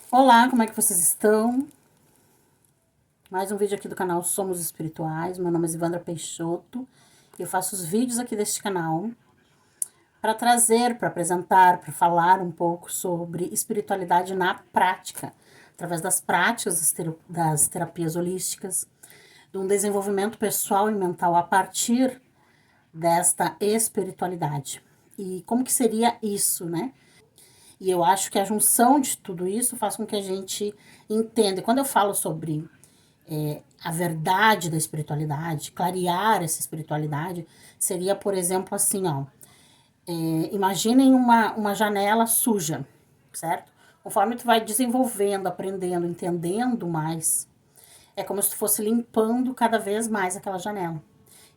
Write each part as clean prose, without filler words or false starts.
Olá, como é que vocês estão? Mais um vídeo aqui do canal Somos Espirituais. Meu nome é Zivandra Peixoto. Eu faço os vídeos aqui deste canal para trazer, para apresentar, para falar um pouco sobre espiritualidade na prática, através das práticas das terapias holísticas, de um desenvolvimento pessoal e mental a partir desta espiritualidade. E como que seria isso, né? E eu acho que a junção de tudo isso faz com que a gente entenda. E quando eu falo sobre a verdade da espiritualidade, clarear essa espiritualidade, seria, por exemplo, assim, ó. Imaginem uma janela suja, certo? Conforme tu vai desenvolvendo, aprendendo, entendendo mais, é como se tu fosse limpando cada vez mais aquela janela.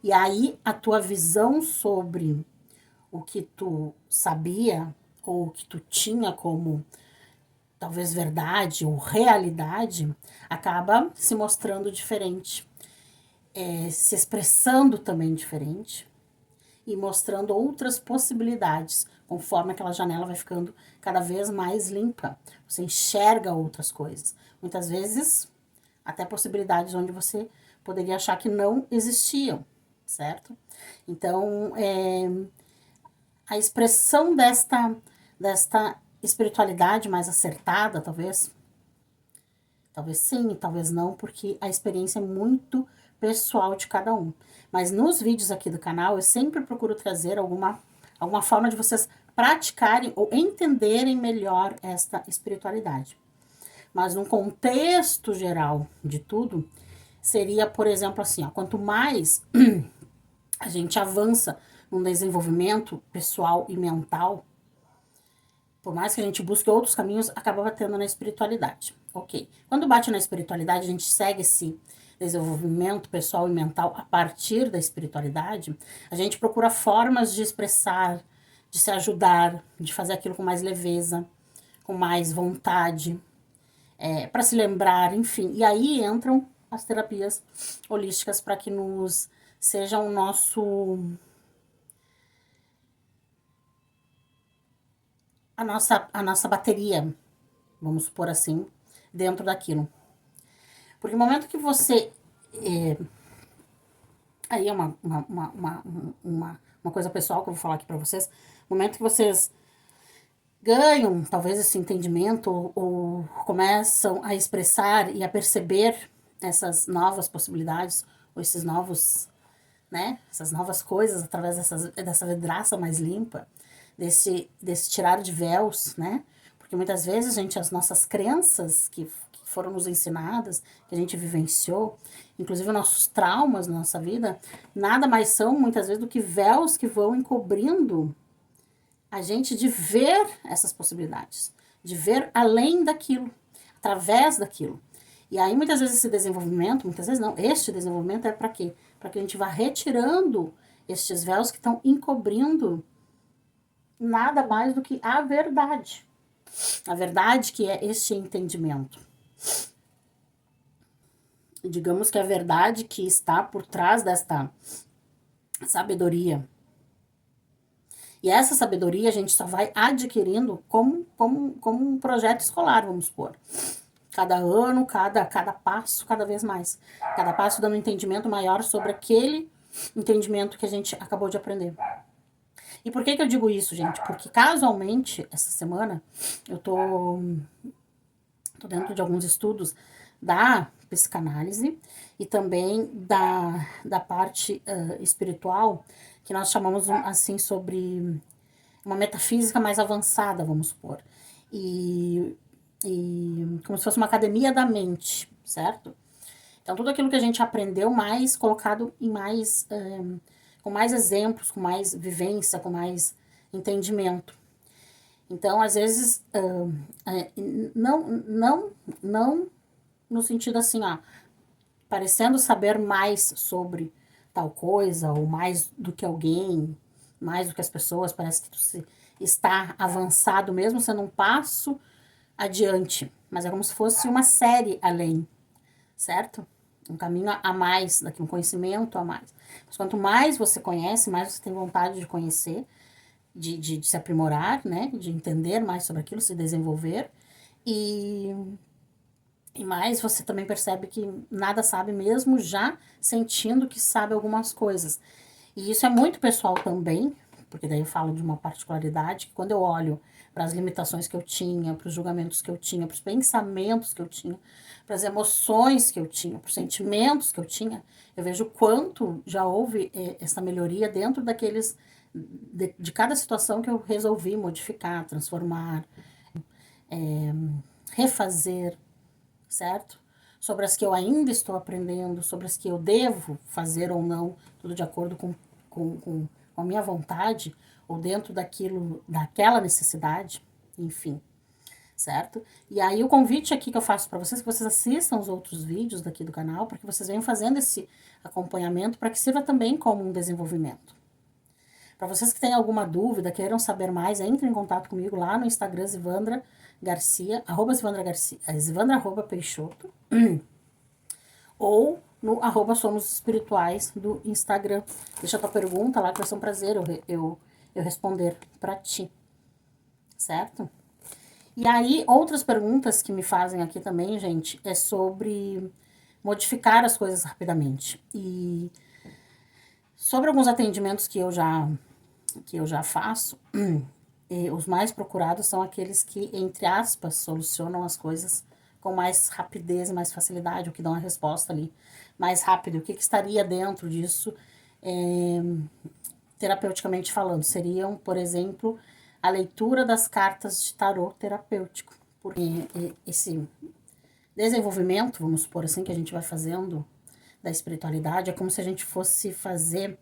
E aí a tua visão sobre o que tu sabia ou o que tu tinha como talvez verdade ou realidade acaba se mostrando diferente, se expressando também diferente e mostrando outras possibilidades conforme aquela janela vai ficando cada vez mais limpa. Você enxerga outras coisas, muitas vezes até possibilidades onde você poderia achar que não existiam, certo? Então, a expressão desta espiritualidade mais acertada, talvez sim, talvez não, porque a experiência é muito pessoal de cada um. Mas nos vídeos aqui do canal, eu sempre procuro trazer alguma forma de vocês praticarem ou entenderem melhor esta espiritualidade. Mas num contexto geral de tudo, seria, por exemplo, assim, ó, quanto mais a gente avança num desenvolvimento pessoal e mental, por mais que a gente busque outros caminhos, acaba batendo na espiritualidade. Ok. Quando bate na espiritualidade, a gente segue esse desenvolvimento pessoal e mental a partir da espiritualidade, a gente procura formas de expressar, de se ajudar, de fazer aquilo com mais leveza, com mais vontade, para se lembrar, enfim. E aí entram as terapias holísticas para que nos sejam o nosso a nossa bateria, vamos supor assim, dentro daquilo. Porque no momento que você. Aí é uma coisa pessoal que eu vou falar aqui pra vocês. No momento que vocês ganham, talvez, esse entendimento, ou começam a expressar e a perceber essas novas possibilidades, ou esses novos, né? Essas novas coisas através dessa vidraça mais limpa, desse tirar de véus, né? Porque muitas vezes, gente, as nossas crenças que foram nos ensinadas, que a gente vivenciou, inclusive nossos traumas na nossa vida, nada mais são, muitas vezes, do que véus que vão encobrindo a gente de ver essas possibilidades, de ver além daquilo, através daquilo. E aí, muitas vezes, esse desenvolvimento, muitas vezes não, este desenvolvimento é para quê? Para que a gente vá retirando estes véus que estão encobrindo nada mais do que a verdade. A verdade que é este entendimento. Digamos que a verdade que está por trás desta sabedoria. E essa sabedoria a gente só vai adquirindo como um projeto escolar, vamos supor. Cada ano, cada passo, cada vez mais. Cada passo dando um entendimento maior sobre aquele entendimento que a gente acabou de aprender. E por que eu digo isso, gente? Porque casualmente, essa semana, eu tô dentro de alguns estudos da psicanálise e também da parte espiritual, que nós chamamos assim sobre uma metafísica mais avançada, vamos supor. E como se fosse uma academia da mente, certo? Então, tudo aquilo que a gente aprendeu, mais colocado em mais, com mais exemplos, com mais vivência, com mais entendimento. Então, às vezes, não no sentido assim, parecendo saber mais sobre tal coisa, ou mais do que alguém, mais do que as pessoas, parece que tu está avançado, mesmo sendo um passo adiante, mas é como se fosse uma série além, certo? Um caminho a mais, daqui um conhecimento a mais. Mas quanto mais você conhece, mais você tem vontade de conhecer, de se aprimorar, né? De entender mais sobre aquilo, se desenvolver. E, e mais, você também percebe que nada sabe mesmo já sentindo que sabe algumas coisas. E isso é muito pessoal também, porque daí eu falo de uma particularidade, que quando eu olho para as limitações que eu tinha, para os julgamentos que eu tinha, para os pensamentos que eu tinha, para as emoções que eu tinha, para os sentimentos que eu tinha, eu vejo quanto já houve essa melhoria dentro daqueles, de cada situação que eu resolvi modificar, transformar, refazer, certo? Sobre as que eu ainda estou aprendendo, sobre as que eu devo fazer ou não, tudo de acordo com a minha vontade, ou dentro daquela necessidade, enfim, certo? E aí o convite aqui que eu faço para vocês, que vocês assistam os outros vídeos daqui do canal, para que vocês venham fazendo esse acompanhamento, para que sirva também como um desenvolvimento. Para vocês que têm alguma dúvida, queiram saber mais, entrem em contato comigo lá no Instagram, Zivandra Garcia, @Zivandra Garcia, Zivandra@Peixoto, ou no @Somos Espirituais do Instagram. Deixa a tua pergunta lá, que vai ser um prazer eu responder para ti, certo? E aí, outras perguntas que me fazem aqui também, gente, é sobre modificar as coisas rapidamente. E sobre alguns atendimentos que eu já faço, e os mais procurados são aqueles que, entre aspas, solucionam as coisas com mais rapidez e mais facilidade, o que dão a resposta ali mais rápido. O que estaria dentro disso, terapeuticamente falando? Seriam, por exemplo, a leitura das cartas de tarô terapêutico. Porque esse desenvolvimento, vamos supor assim, que a gente vai fazendo da espiritualidade, é como se a gente fosse fazer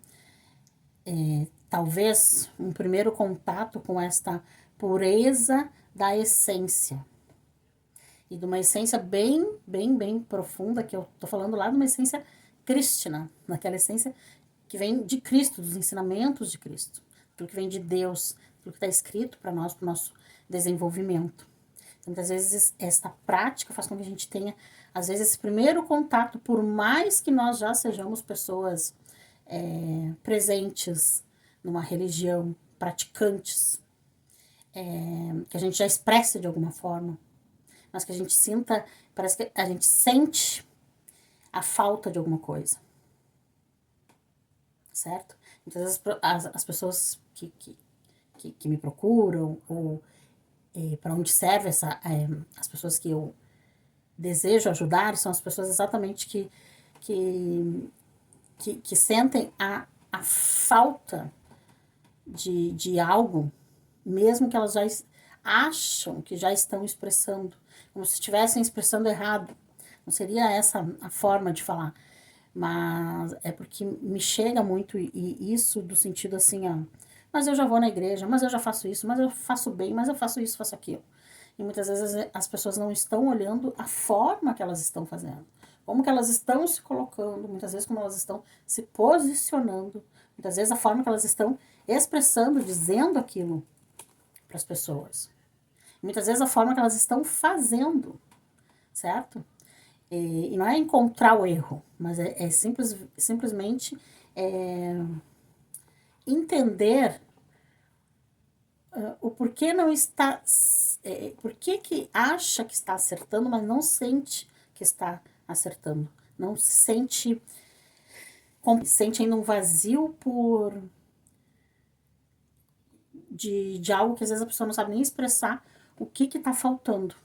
talvez um primeiro contato com esta pureza da essência. E de uma essência bem, bem, bem profunda, que eu tô falando lá de uma essência crístina, naquela essência que vem de Cristo, dos ensinamentos de Cristo, aquilo que vem de Deus, aquilo que está escrito para nós, para o nosso desenvolvimento. Então, muitas vezes, esta prática faz com que a gente tenha, às vezes, esse primeiro contato, por mais que nós já sejamos pessoas presentes numa religião, praticantes, que a gente já expressa de alguma forma, mas que a gente sinta, parece que a gente sente a falta de alguma coisa, certo? Muitas vezes as pessoas que me procuram, ou para onde serve as pessoas que eu desejo ajudar, são as pessoas exatamente que sentem a falta de algo, mesmo que elas já acham que já estão expressando, como se estivessem expressando errado. Não seria essa a forma de falar, mas é porque me chega muito isso do sentido assim, ó, mas eu já vou na igreja, mas eu já faço isso, mas eu faço bem, mas eu faço isso, faço aquilo. E muitas vezes as pessoas não estão olhando a forma que elas estão fazendo, como que elas estão se colocando, muitas vezes como elas estão se posicionando, muitas vezes a forma que elas estão expressando, dizendo aquilo para as pessoas. Muitas vezes a forma que elas estão fazendo, certo? E não é encontrar o erro, mas é simplesmente entender o porquê não está, por que acha que está acertando, mas não sente que está acertando. Não se sente ainda um vazio de algo que às vezes a pessoa não sabe nem expressar o que está faltando.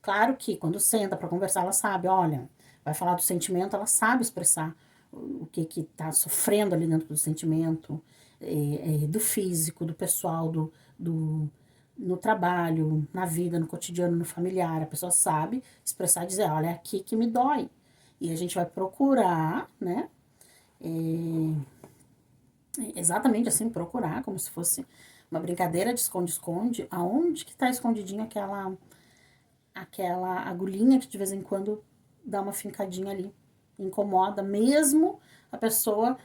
Claro que quando senta para conversar, ela sabe, olha, vai falar do sentimento, ela sabe expressar o que está sofrendo ali dentro do sentimento, do físico, do pessoal, no trabalho, na vida, no cotidiano, no familiar. A pessoa sabe expressar e dizer, olha, é aqui que me dói. E a gente vai procurar, né? Exatamente assim, procurar, como se fosse uma brincadeira de esconde-esconde, aonde que está escondidinha aquela agulhinha que de vez em quando dá uma fincadinha ali, incomoda, mesmo a pessoa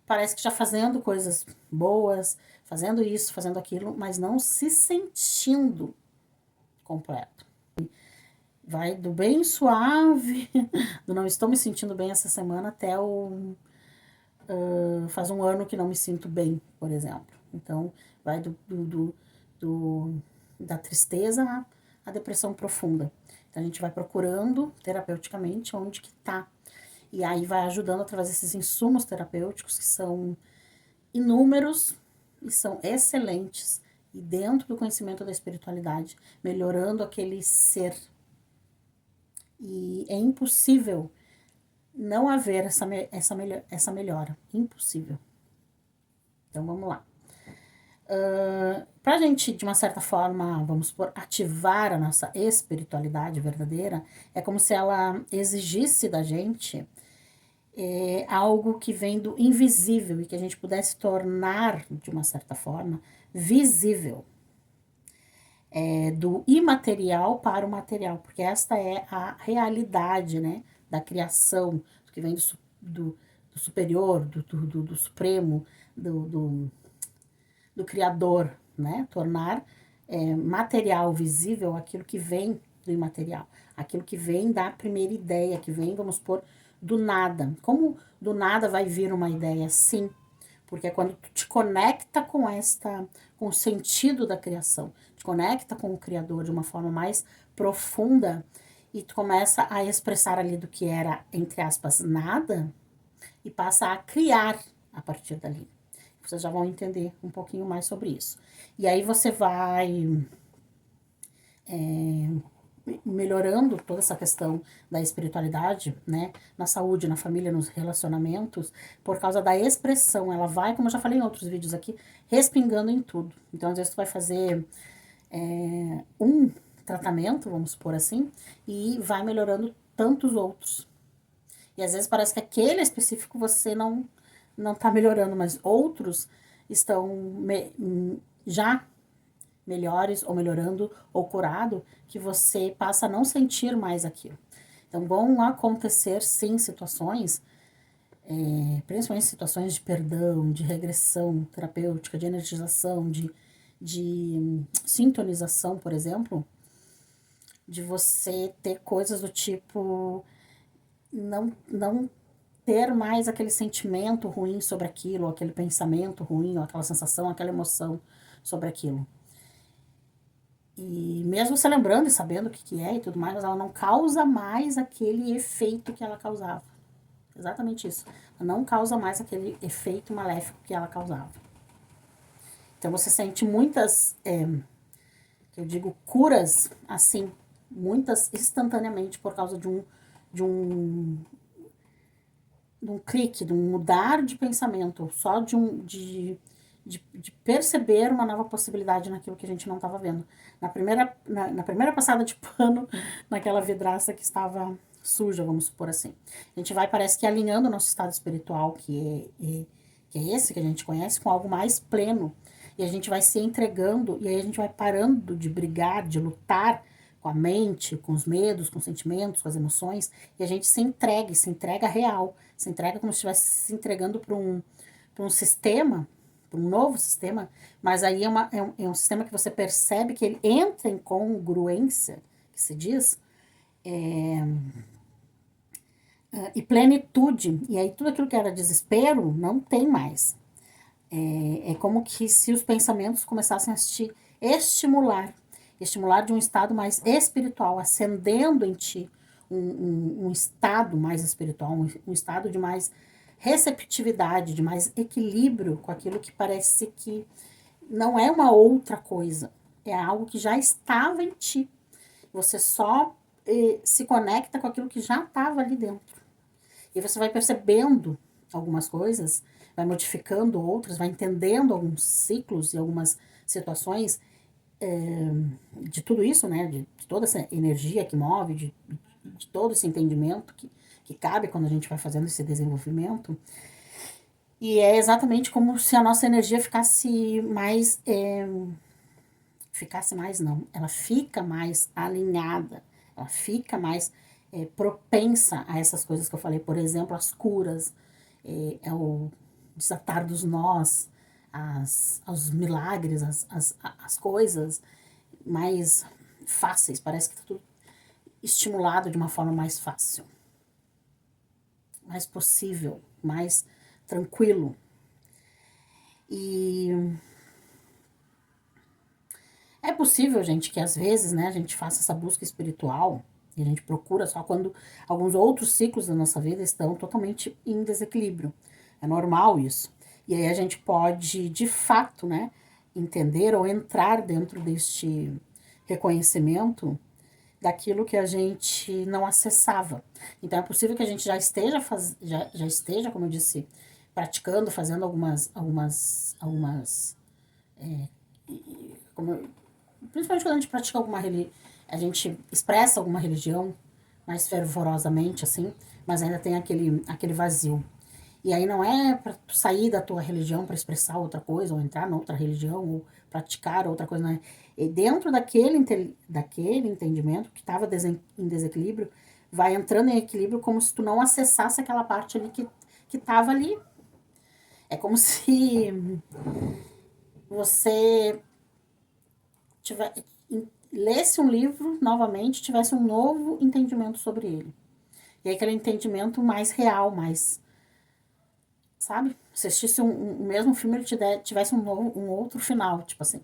parece que já fazendo coisas boas, fazendo isso, fazendo aquilo, mas não se sentindo completo. Vai do bem suave, do não estou me sentindo bem essa semana, até faz um ano que não me sinto bem, por exemplo. Então, vai da tristeza a depressão profunda. Então, a gente vai procurando terapeuticamente onde que tá. E aí vai ajudando através desses insumos terapêuticos que são inúmeros e são excelentes. E dentro do conhecimento da espiritualidade, melhorando aquele ser. E é impossível não haver essa melhora. Impossível. Então, vamos lá. Para a gente, de uma certa forma, vamos supor, ativar a nossa espiritualidade verdadeira, é como se ela exigisse da gente algo que vem do invisível e que a gente pudesse tornar, de uma certa forma, visível. Do imaterial para o material, porque esta é a realidade, né, da criação, que vem do superior, do supremo, do criador, né, tornar material, visível, aquilo que vem do imaterial, aquilo que vem da primeira ideia, que vem, vamos supor, do nada. Como do nada vai vir uma ideia? Sim, porque é quando tu te conecta com o sentido da criação, te conecta com o Criador de uma forma mais profunda e tu começa a expressar ali do que era, entre aspas, nada e passa a criar a partir dali. Vocês já vão entender um pouquinho mais sobre isso. E aí você vai melhorando toda essa questão da espiritualidade, né? Na saúde, na família, nos relacionamentos, por causa da expressão. Ela vai, como eu já falei em outros vídeos aqui, respingando em tudo. Então, às vezes, tu vai fazer um tratamento, vamos supor assim, e vai melhorando tantos outros. E às vezes parece que aquele específico você não tá melhorando, mas outros estão já melhores ou melhorando ou curado, que você passa a não sentir mais aquilo. Então, vão acontecer, sim, situações, principalmente situações de perdão, de regressão terapêutica, de energização, de sintonização, por exemplo, de você ter coisas do tipo, não ter mais aquele sentimento ruim sobre aquilo, ou aquele pensamento ruim, ou aquela sensação, aquela emoção sobre aquilo. E mesmo se lembrando e sabendo o que é e tudo mais, mas ela não causa mais aquele efeito que ela causava. Exatamente isso. Ela não causa mais aquele efeito maléfico que ela causava. Então você sente muitas, eu digo, curas, assim, muitas instantaneamente por causa de um clique, de um mudar de pensamento, só de perceber uma nova possibilidade naquilo que a gente não estava vendo. Na primeira passada de pano, naquela vidraça que estava suja, vamos supor assim. A gente vai, parece que alinhando o nosso estado espiritual, que é esse que a gente conhece, com algo mais pleno. E a gente vai se entregando, e aí a gente vai parando de brigar, de lutar com a mente, com os medos, com os sentimentos, com as emoções, e a gente se entrega real, se entrega como se estivesse se entregando para um sistema, para um novo sistema, mas aí é um sistema que você percebe que ele entra em congruência, que se diz, e plenitude, e aí tudo aquilo que era desespero não tem mais. É como que se os pensamentos começassem a te estimular de um estado mais espiritual, acendendo em ti um estado mais espiritual, um estado de mais receptividade, de mais equilíbrio com aquilo que parece que não é uma outra coisa, é algo que já estava em ti. Você só se conecta com aquilo que já estava ali dentro. E você vai percebendo algumas coisas, vai modificando outras, vai entendendo alguns ciclos e algumas situações de tudo isso, né? De toda essa energia que move, de todo esse entendimento que cabe quando a gente vai fazendo esse desenvolvimento. E é exatamente como se a nossa energia ficasse mais. Ficasse mais, não. Ela fica mais alinhada, ela fica mais propensa a essas coisas que eu falei. Por exemplo, as curas, o desatar dos nós, aos milagres, as coisas mais fáceis. Parece que está tudo estimulado de uma forma mais fácil, mais possível, mais tranquilo. E É possível, gente, que às vezes, né, a gente faça essa busca espiritual e a gente procura só quando alguns outros ciclos da nossa vida estão totalmente em desequilíbrio. É normal isso. E aí a gente pode, de fato, né, entender ou entrar dentro deste reconhecimento daquilo que a gente não acessava. Então é possível que a gente já esteja, como eu disse, praticando, fazendo como, principalmente quando a gente pratica alguma religião, a gente expressa alguma religião mais fervorosamente, assim, mas ainda tem aquele vazio. E aí não é para sair da tua religião para expressar outra coisa, ou entrar noutra religião, ou praticar outra coisa, não é? E dentro daquele entendimento que estava em desequilíbrio, vai entrando em equilíbrio como se tu não acessasse aquela parte ali que estava ali. É como se você tiver, lesse um livro novamente, tivesse um novo entendimento sobre ele. E aquele entendimento mais real, mais, sabe? Se assistisse um mesmo filme, ele tivesse um outro final, tipo assim.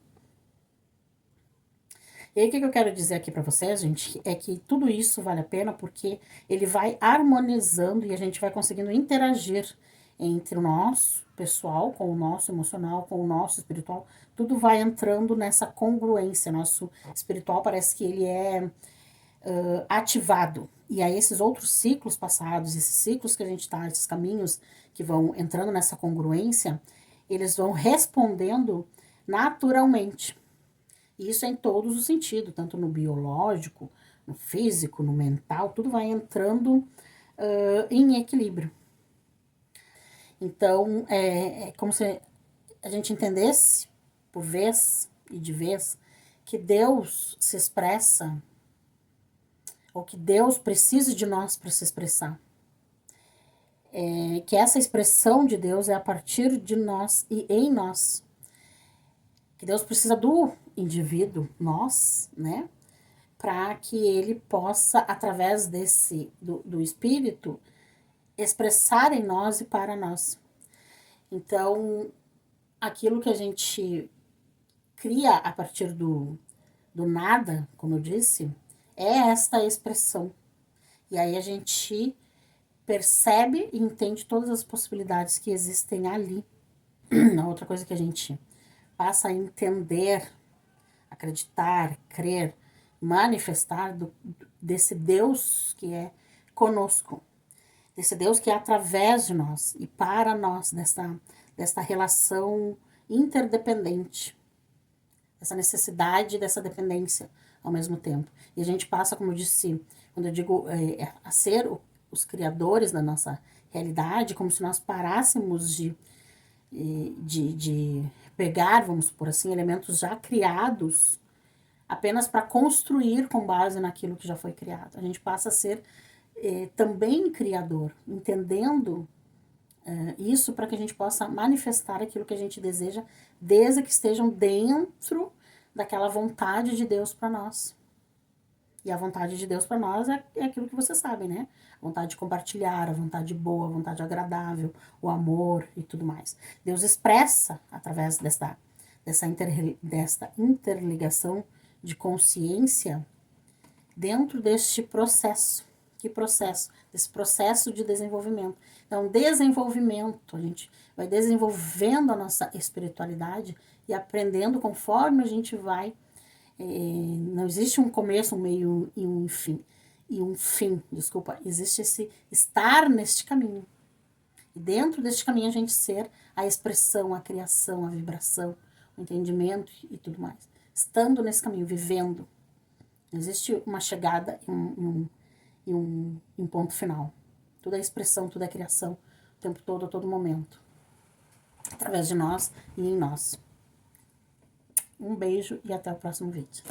E aí, o que eu quero dizer aqui pra vocês, gente, é que tudo isso vale a pena porque ele vai harmonizando e a gente vai conseguindo interagir entre o nosso pessoal, com o nosso emocional, com o nosso espiritual. Tudo vai entrando nessa congruência. Nosso espiritual parece que ele é ativado. E aí, esses outros ciclos passados, esses ciclos que a gente tá, esses caminhos que vão entrando nessa congruência, eles vão respondendo naturalmente. Isso é em todos os sentidos, tanto no biológico, no físico, no mental, tudo vai entrando em equilíbrio. Então, é como se a gente entendesse, por vez e de vez, que Deus se expressa, ou que Deus precisa de nós para se expressar. Que essa expressão de Deus é a partir de nós e em nós. Que Deus precisa do indivíduo, nós, né? Para que ele possa, através do Espírito, expressar em nós e para nós. Então, aquilo que a gente cria a partir do nada, como eu disse, é esta expressão. E aí a gente percebe e entende todas as possibilidades que existem ali. A outra coisa que a gente passa a entender, acreditar, crer, manifestar desse Deus que é conosco, desse Deus que é através de nós e para nós, dessa relação interdependente, essa necessidade dessa dependência ao mesmo tempo. E a gente passa, como eu disse, quando eu digo a ser os criadores da nossa realidade, como se nós parássemos de pegar, vamos por assim, elementos já criados apenas para construir com base naquilo que já foi criado. A gente passa a ser também criador, entendendo isso para que a gente possa manifestar aquilo que a gente deseja, desde que estejam dentro daquela vontade de Deus para nós. E a vontade de Deus para nós é aquilo que vocês sabem, né? A vontade de compartilhar, a vontade boa, a vontade agradável, o amor e tudo mais. Deus expressa, através desta interligação de consciência, dentro deste processo. Que processo? Desse processo de desenvolvimento. Então, desenvolvimento, a gente vai desenvolvendo a nossa espiritualidade e aprendendo conforme a gente vai. Não existe um começo, um meio e um fim. Desculpa. Existe esse estar neste caminho. E dentro deste caminho a gente ser a expressão, a criação, a vibração, o entendimento e tudo mais. Estando nesse caminho, vivendo. Não existe uma chegada e um ponto final. Tudo é expressão, tudo é criação, o tempo todo, a todo momento. Através de nós e em nós. Um beijo e até o próximo vídeo.